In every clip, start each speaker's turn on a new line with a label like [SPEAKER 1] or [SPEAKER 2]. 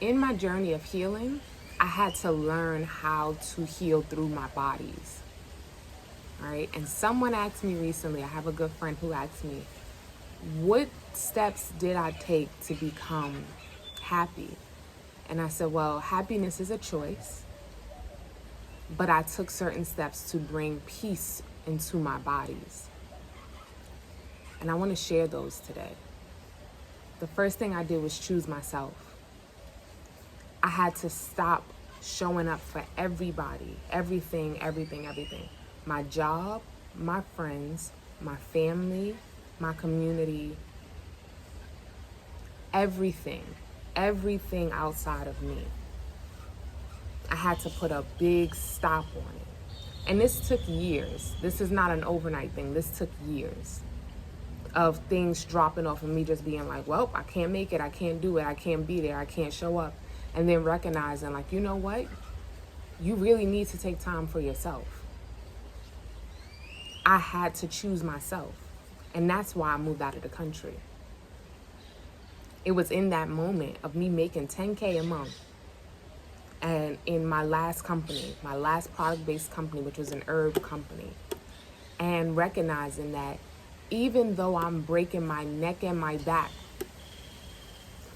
[SPEAKER 1] in my journey of healing, I had to learn how to heal through my bodies. All right. And someone asked me recently, I have a good friend who asked me, what steps did I take to become happy? And I said, well, happiness is a choice, but I took certain steps to bring peace into my bodies. And I want to share those today. The first thing I did was choose myself. I had to stop showing up for everybody, everything. My job, my friends, my family, my community, everything outside of me. I had to put a big stop on it. And this took years. This is not an overnight thing. This took years of things dropping off and me just being like, well, I can't make it. I can't do it. I can't be there. I can't show up. And then recognizing, like, you know what? You really need to take time for yourself. I had to choose myself. And that's why I moved out of the country. It was in that moment of me making $10K a month. And in my last company, my last product-based company, which was an herb company. And recognizing that even though I'm breaking my neck and my back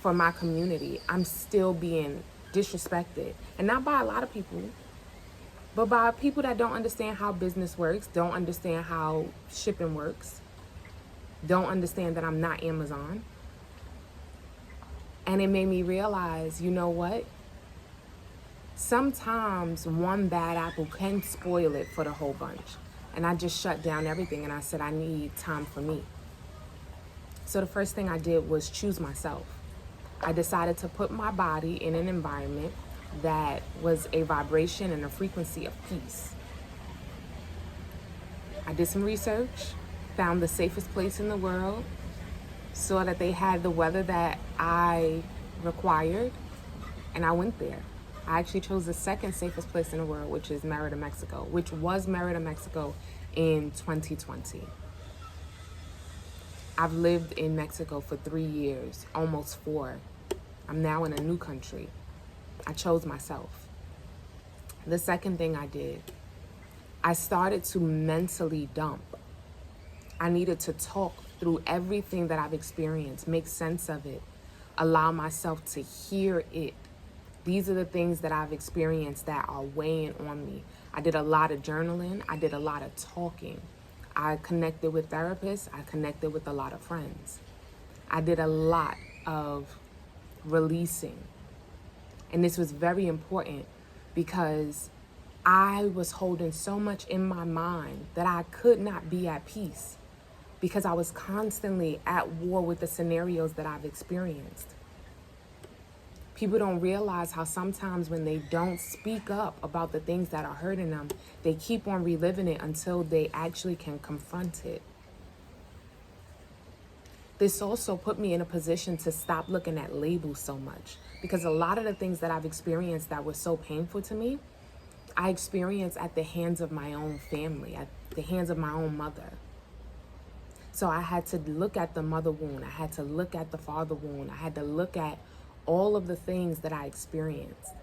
[SPEAKER 1] for my community, I'm still being disrespected. And not by a lot of people, but by people that don't understand how business works, don't understand how shipping works, don't understand that I'm not Amazon. And it made me realize, you know what? Sometimes one bad apple can spoil it for the whole bunch. And I just shut down everything and I said, I need time for me. So the first thing I did was choose myself. I decided to put my body in an environment that was a vibration and a frequency of peace. I did some research, found the safest place in the world, saw that they had the weather that I required, and I went there. I actually chose the second safest place in the world, which is Merida, Mexico, which was Merida, Mexico in 2020. I've lived in Mexico for 3 years, almost 4. I'm now in a new country. I chose myself. The second thing I did, I started to mentally dump. I needed to talk through everything that I've experienced, make sense of it, allow myself to hear it. These are the things that I've experienced that are weighing on me. I did a lot of journaling. I did a lot of talking. I connected with therapists. I connected with a lot of friends. I did a lot of releasing. And this was very important because I was holding so much in my mind that I could not be at peace because I was constantly at war with the scenarios that I've experienced. People don't realize how sometimes when they don't speak up about the things that are hurting them, they keep on reliving it until they actually can confront it. This also put me in a position to stop looking at labels so much because a lot of the things that I've experienced that were so painful to me, I experienced at the hands of my own family, at the hands of my own mother. So I had to look at the mother wound. I had to look at the father wound. I had to look at all of the things that I experienced.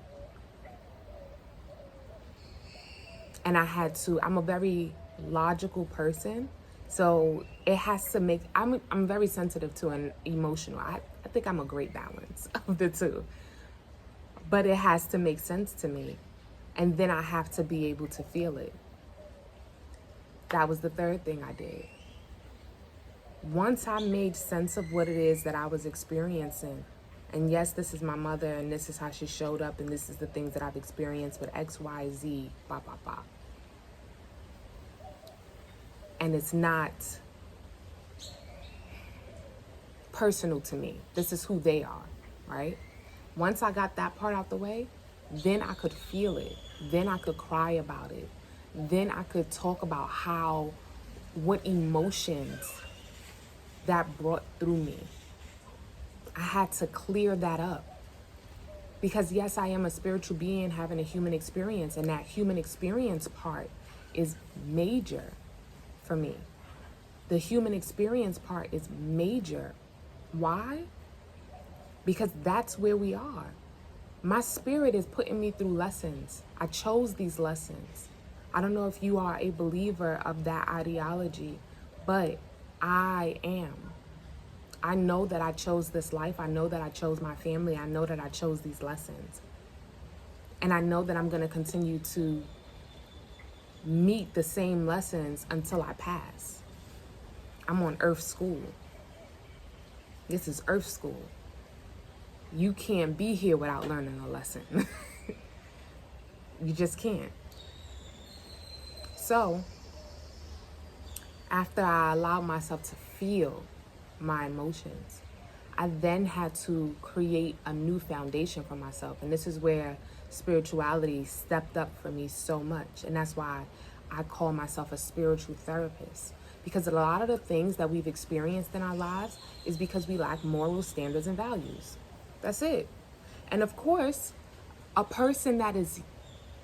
[SPEAKER 1] And I'm a very logical person. So it has to make, I'm very sensitive to and emotional. I think I'm a great balance of the two. But it has to make sense to me. And then I have to be able to feel it. That was the third thing I did. Once I made sense of what it is that I was experiencing, and yes, this is my mother, and this is how she showed up, and this is the things that I've experienced with X, Y, Z, blah, blah, blah. And it's not personal to me. This is who they are, right? Once I got that part out the way, then I could feel it. Then I could cry about it. Then I could talk about what emotions that brought through me. I had to clear that up. Because yes, I am a spiritual being having a human experience, and that human experience part is major for me. The human experience part is major. Why? Because that's where we are. My spirit is putting me through lessons. I chose these lessons. I don't know if you are a believer of that ideology, but I am. I know that I chose this life. I know that I chose my family. I know that I chose these lessons. And I know that I'm going to continue to meet the same lessons until I pass. I'm on Earth School. This is Earth School. You can't be here without learning a lesson. You just can't. So, after I allowed myself to feel my emotions, I then had to create a new foundation for myself. And this is where spirituality stepped up for me so much. And that's why I call myself a spiritual therapist. Because a lot of the things that we've experienced in our lives is because we lack moral standards and values. That's it. And of course, a person that is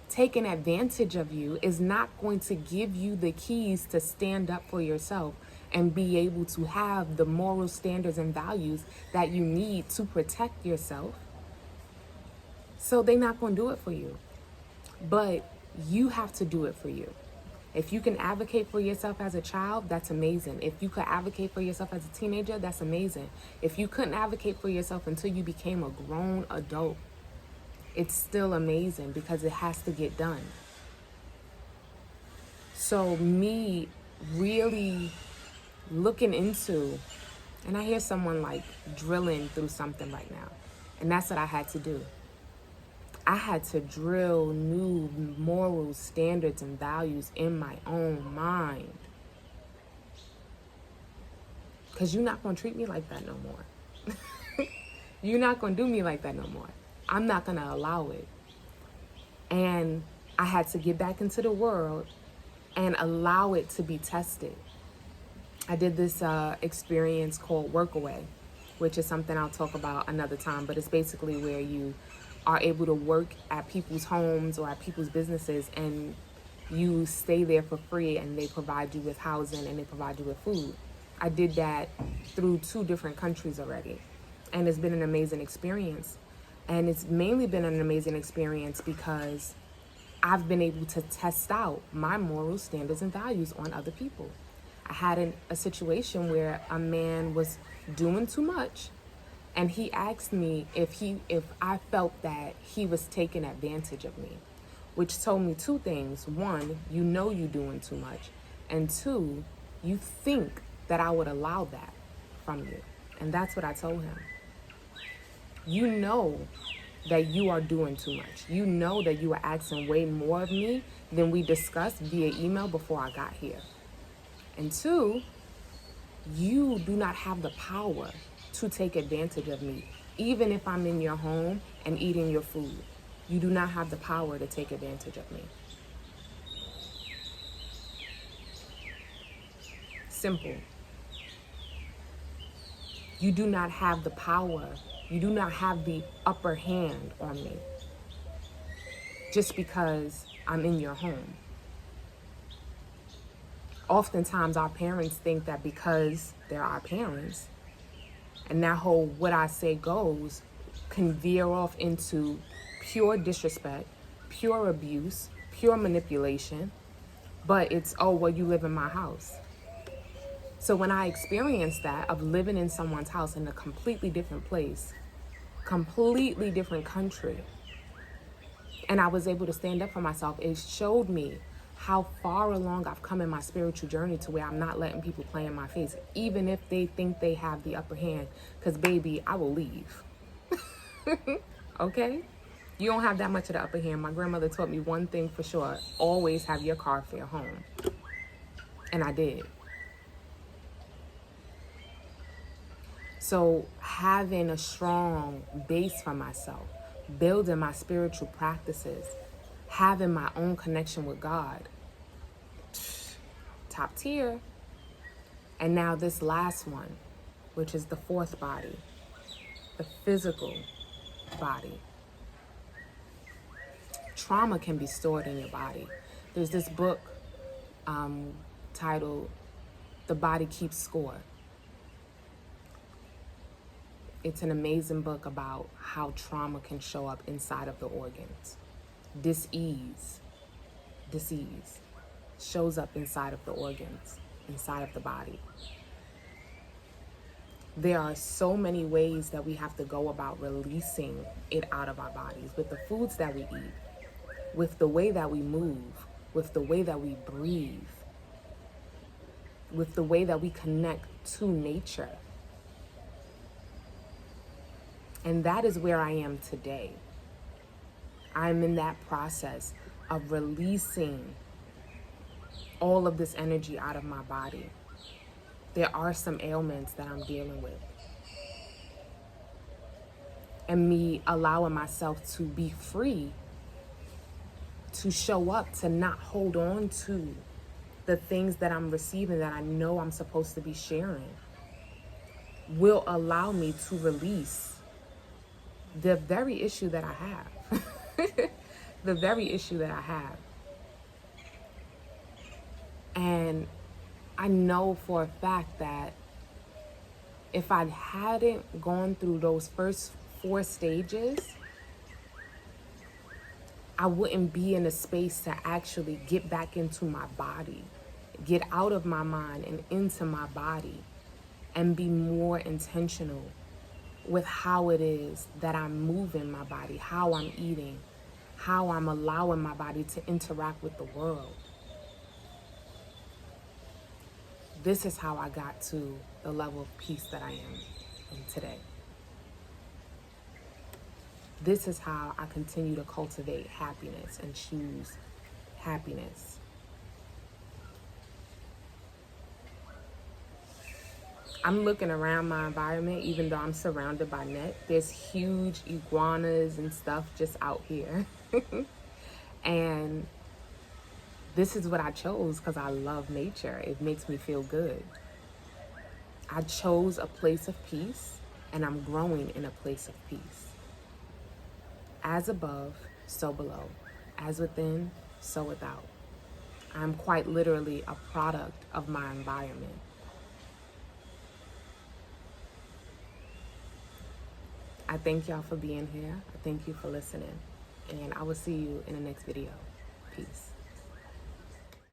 [SPEAKER 1] taking advantage of you is not going to give you the keys to stand up for yourself and be able to have the moral standards and values that you need to protect yourself. So they're not going to do it for you. But you have to do it for you. If you can advocate for yourself as a child, that's amazing. If you could advocate for yourself as a teenager, that's amazing. If you couldn't advocate for yourself until you became a grown adult, it's still amazing because it has to get done. So me really looking into, and I hear someone like drilling through something right now, and that's what I had to do. I had to drill new moral standards and values in my own mind. Because you're not going to treat me like that no more. You're not going to do me like that no more. I'm not going to allow it. And I had to get back into the world and allow it to be tested. I did this experience called Workaway, which is something I'll talk about another time, but it's basically where you are able to work at people's homes or at people's businesses and you stay there for free and they provide you with housing and they provide you with food. I did that through 2 different countries already, and it's been an amazing experience. And it's mainly been an amazing experience because I've been able to test out my moral standards and values on other people. I had a situation where a man was doing too much, and he asked me if I felt that he was taking advantage of me, which told me 2 things. 1, you know you're doing too much. And 2, you think that I would allow that from you. And that's what I told him. You know that you are doing too much. You know that you are asking way more of me than we discussed via email before I got here. And 2, you do not have the power to take advantage of me, even if I'm in your home and eating your food. You do not have the power to take advantage of me. Simple. You do not have the power. You do not have the upper hand on me just because I'm in your home. Oftentimes our parents think that because they're our parents, and that whole what I say goes can veer off into pure disrespect, pure abuse, pure manipulation, but it's, oh, well, you live in my house. So when I experienced that of living in someone's house in a completely different place, completely different country, and I was able to stand up for myself, it showed me how far along I've come in my spiritual journey to where I'm not letting people play in my face, even if they think they have the upper hand, because baby, I will leave. Okay? You don't have that much of the upper hand. My grandmother taught me one thing for sure: always have your car fare home. And I did. So having a strong base for myself, building my spiritual practices, having my own connection with God, top tier. And now this last one, which is the 4th body, the physical body. Trauma can be stored in your body. There's this book titled The Body Keeps Score. It's an amazing book about how trauma can show up inside of the organs. Dis-ease shows up inside of the organs, inside of the body. There are so many ways that we have to go about releasing it out of our bodies, with the foods that we eat, with the way that we move, with the way that we breathe, with the way that we connect to nature. And that is where I am today. I'm in that process of releasing all of this energy out of my body. There are some ailments that I'm dealing with. And me allowing myself to be free, to show up, to not hold on to the things that I'm receiving that I know I'm supposed to be sharing, will allow me to release the very issue that I have. The very issue that I have. And I know for a fact that if I hadn't gone through those first 4 stages, I wouldn't be in a space to actually get back into my body, get out of my mind and into my body, and be more intentional with how it is that I'm moving my body, how I'm eating, how I'm allowing my body to interact with the world. This is how I got to the level of peace that I am in today. This is how I continue to cultivate happiness and choose happiness. I'm looking around my environment, even though I'm surrounded by net. There's huge iguanas and stuff just out here. And this is what I chose because I love nature. It makes me feel good. I chose a place of peace, and I'm growing in a place of peace. As above, so below. As within, so without. I'm quite literally a product of my environment. I thank y'all for being here. I thank you for listening. And I will see you in the next video. Peace.